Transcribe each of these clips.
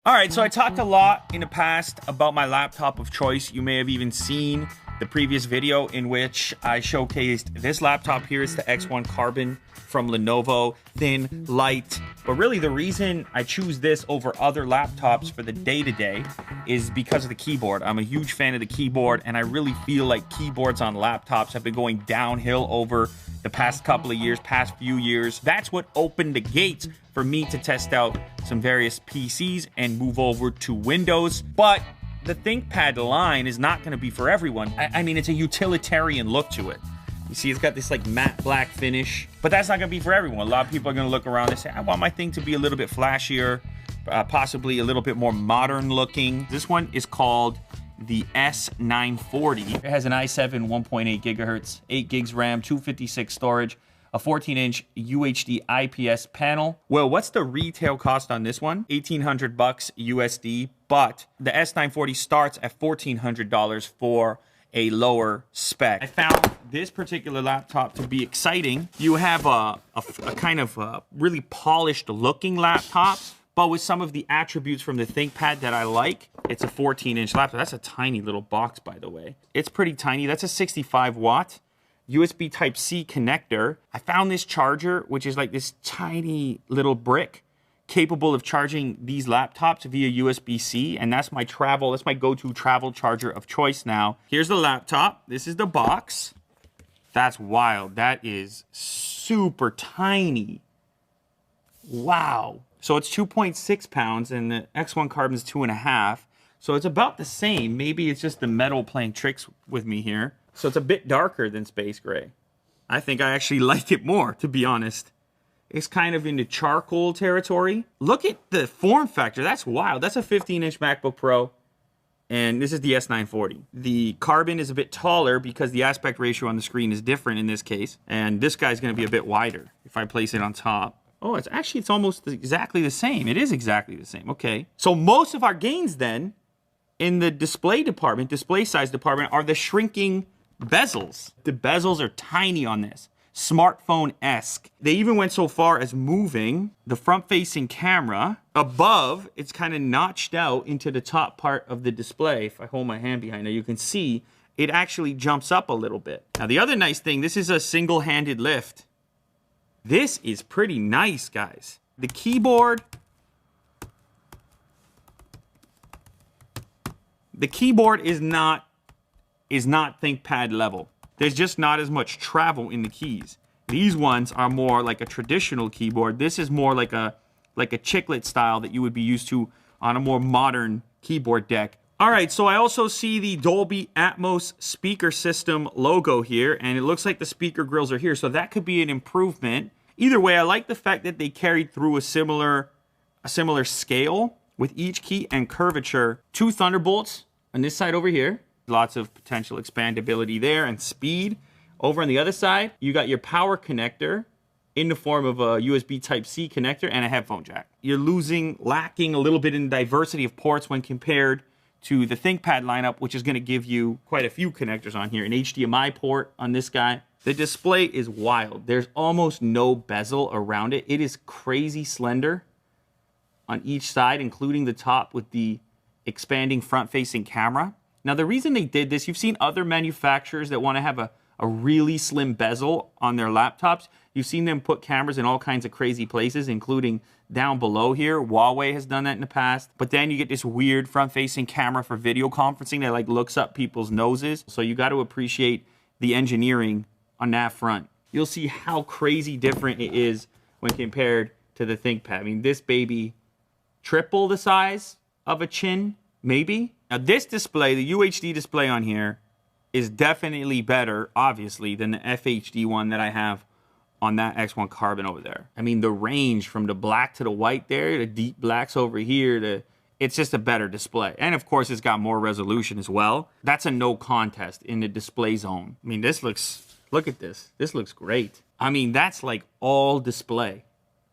All right, so I talked a lot in the past about my laptop of choice. You may have even seen the previous video in which I showcased this laptop here. It's the X1 Carbon from Lenovo, thin, light. But really the reason I choose this over other laptops for the day-to-day is because of the keyboard. I'm a huge fan of the keyboard, and I really feel like keyboards on laptops have been going downhill over the past couple of years, past few years. That's what opened the gates for me to test out some various PCs and move over to Windows. But the ThinkPad line is not going to be for everyone. I mean, it's a utilitarian look to it. You see, it's got this like matte black finish, but that's not going to be for everyone. A lot of people are going to look around and say, I want my thing to be a little bit flashier, possibly a little bit more modern looking. This one is called the S940. It has an i7 1.8 gigahertz, 8 gigs RAM, 256 storage, a 14-inch UHD IPS panel. Well, what's the retail cost on this one? $1,800 USD, but the S940 starts at $1,400 for a lower spec. I found this particular laptop to be exciting. You have a kind of really polished looking laptop, but with some of the attributes from the ThinkPad that I like. It's a 14-inch laptop. That's a tiny little box, by the way. It's pretty tiny. That's a 65 watt USB Type-C connector. I found this charger, which is like this tiny little brick, capable of charging these laptops via USB-C, and that's my go-to travel charger of choice now. Here's the laptop. This is the box. That's wild. That is super tiny. Wow. So it's 2.6 pounds, and the X1 Carbon's 2.5. So it's about the same. Maybe it's just the metal playing tricks with me here. So it's a bit darker than Space Gray. I think I actually like it more, to be honest. It's kind of into charcoal territory. Look at the form factor. That's wild. That's a 15-inch MacBook Pro. And this is the S940. The Carbon is a bit taller because the aspect ratio on the screen is different in this case. And this guy's going to be a bit wider if I place it on top. Oh, it's almost exactly the same. It is exactly the same. Okay. So most of our gains then in the display department, display size department, are the shrinking bezels. The bezels are tiny on this. Smartphone-esque. They even went so far as moving the front-facing camera above. It's kind of notched out into the top part of the display. If I hold my hand behind it, you can see it actually jumps up a little bit. Now, the other nice thing, this is a single-handed lift. This is pretty nice, guys. The keyboard is not ThinkPad level. There's just not as much travel in the keys. These ones are more like a traditional keyboard. This is more like a chiclet style that you would be used to on a more modern keyboard deck. All right, so I also see the Dolby Atmos speaker system logo here, and it looks like the speaker grills are here, so that could be an improvement. Either way, I like the fact that they carried through a similar scale with each key and curvature. 2 Thunderbolts on this side over here. Lots of potential expandability there and speed. Over on the other side, you got your power connector in the form of a USB Type-C connector and a headphone jack. You're lacking a little bit in diversity of ports when compared to the ThinkPad lineup, which is going to give you quite a few connectors on here. An HDMI port on this guy. The display is wild. There's almost no bezel around it. It is crazy slender on each side, including the top with the expanding front-facing camera. Now, the reason they did this, you've seen other manufacturers that want to have a really slim bezel on their laptops. You've seen them put cameras in all kinds of crazy places, including down below here. Huawei has done that in the past. But then you get this weird front-facing camera for video conferencing that like looks up people's noses. So you got to appreciate the engineering on that front. You'll see how crazy different it is when compared to the ThinkPad. I mean, this baby, triple the size of a chin, maybe. Now this display, the UHD display on here, is definitely better, obviously, than the FHD one that I have on that X1 Carbon over there. I mean, the range from the black to the white there, the deep blacks over here, it's just a better display. And of course, it's got more resolution as well. That's a no contest in the display zone. I mean, look at this. This looks great. I mean, that's like all display.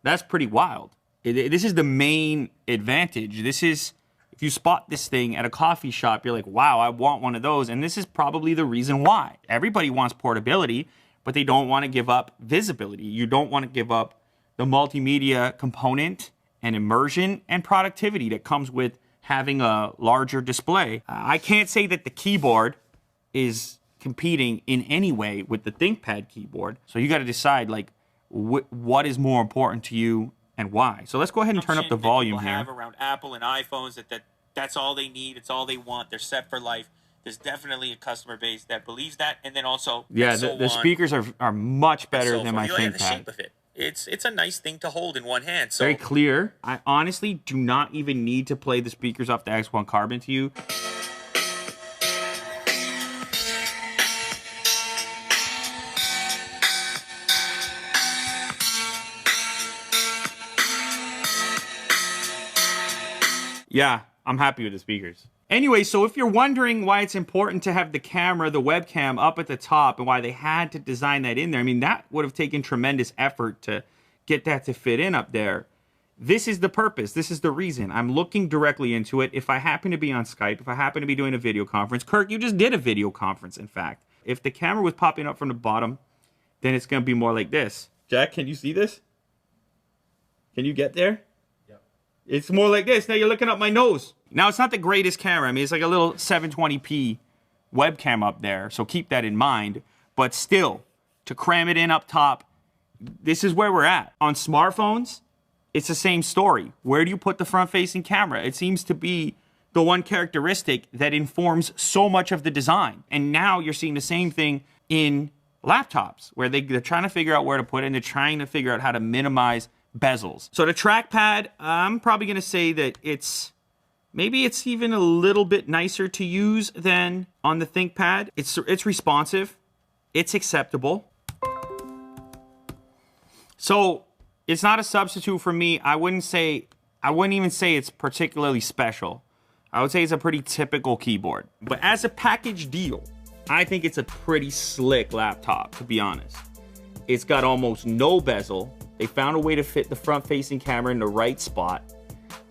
That's pretty wild. This is the main advantage. This is, if you spot this thing at a coffee shop, you're like, wow, I want one of those. And this is probably the reason why. Everybody wants portability, but they don't want to give up visibility. You don't want to give up the multimedia component and immersion and productivity that comes with having a larger display. I can't say that the keyboard is competing in any way with the ThinkPad keyboard. So you got to decide like what is more important to you and why. So let's go ahead and turn up the volume here. Have around Apple and iPhones that's all they need. It's all they want. They're set for life. There's definitely a customer base that believes that, and then also the speakers are much better than my ThinkPad. The shape of it. It's a nice thing to hold in one hand. So very clear. I honestly do not even need to play the speakers off the X1 Carbon to you. Yeah, I'm happy with the speakers. Anyway, so if you're wondering why it's important to have the camera, the webcam up at the top, and why they had to design that in there, I mean, that would have taken tremendous effort to get that to fit in up there. This is the purpose. This is the reason. I'm looking directly into it. If I happen to be on Skype, if I happen to be doing a video conference, Kirk, you just did a video conference, in fact. If the camera was popping up from the bottom, then it's going to be more like this. Jack, can you see this? Can you get there? It's more like this. Now you're looking up my nose. Now, it's not the greatest camera. I mean, it's like a little 720p webcam up there, so keep that in mind. But still, to cram it in up top, this is where we're at. On smartphones, it's the same story. Where do you put the front-facing camera? It seems to be the one characteristic that informs so much of the design. And now you're seeing the same thing in laptops, where they're trying to figure out where to put it, and they're trying to figure out how to minimize bezels. So the trackpad, I'm probably going to say that maybe it's even a little bit nicer to use than on the ThinkPad. It's responsive. It's acceptable. So it's not a substitute for me. I wouldn't even say it's particularly special. I would say it's a pretty typical keyboard. But as a package deal, I think it's a pretty slick laptop, to be honest. It's got almost no bezel. They found a way to fit the front-facing camera in the right spot.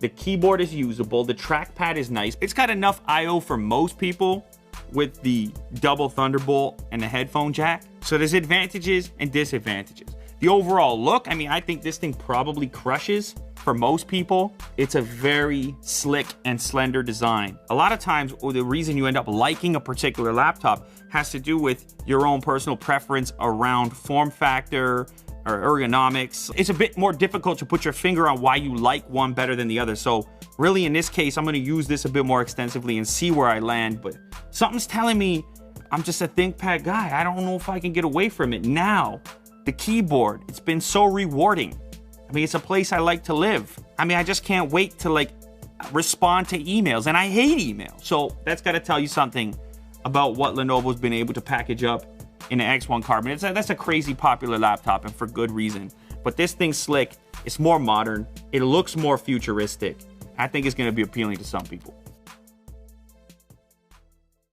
The keyboard is usable. The trackpad is nice. It's got enough I/O for most people with the double Thunderbolt and the headphone jack. So there's advantages and disadvantages. The overall look, I mean, I think this thing probably crushes for most people. It's a very slick and slender design. A lot of times, the reason you end up liking a particular laptop has to do with your own personal preference around form factor, or ergonomics. It's a bit more difficult to put your finger on why you like one better than the other. So really in this case, I'm gonna use this a bit more extensively and see where I land, but something's telling me I'm just a ThinkPad guy. I don't know if I can get away from it. Now, the keyboard, it's been so rewarding. I mean, it's a place I like to live. I mean, I just can't wait to like respond to emails, and I hate email. So that's gotta tell you something about what Lenovo's been able to package up in the X1 Carbon. That's a crazy popular laptop, and for good reason. But this thing's slick, it's more modern, it looks more futuristic. I think it's gonna be appealing to some people.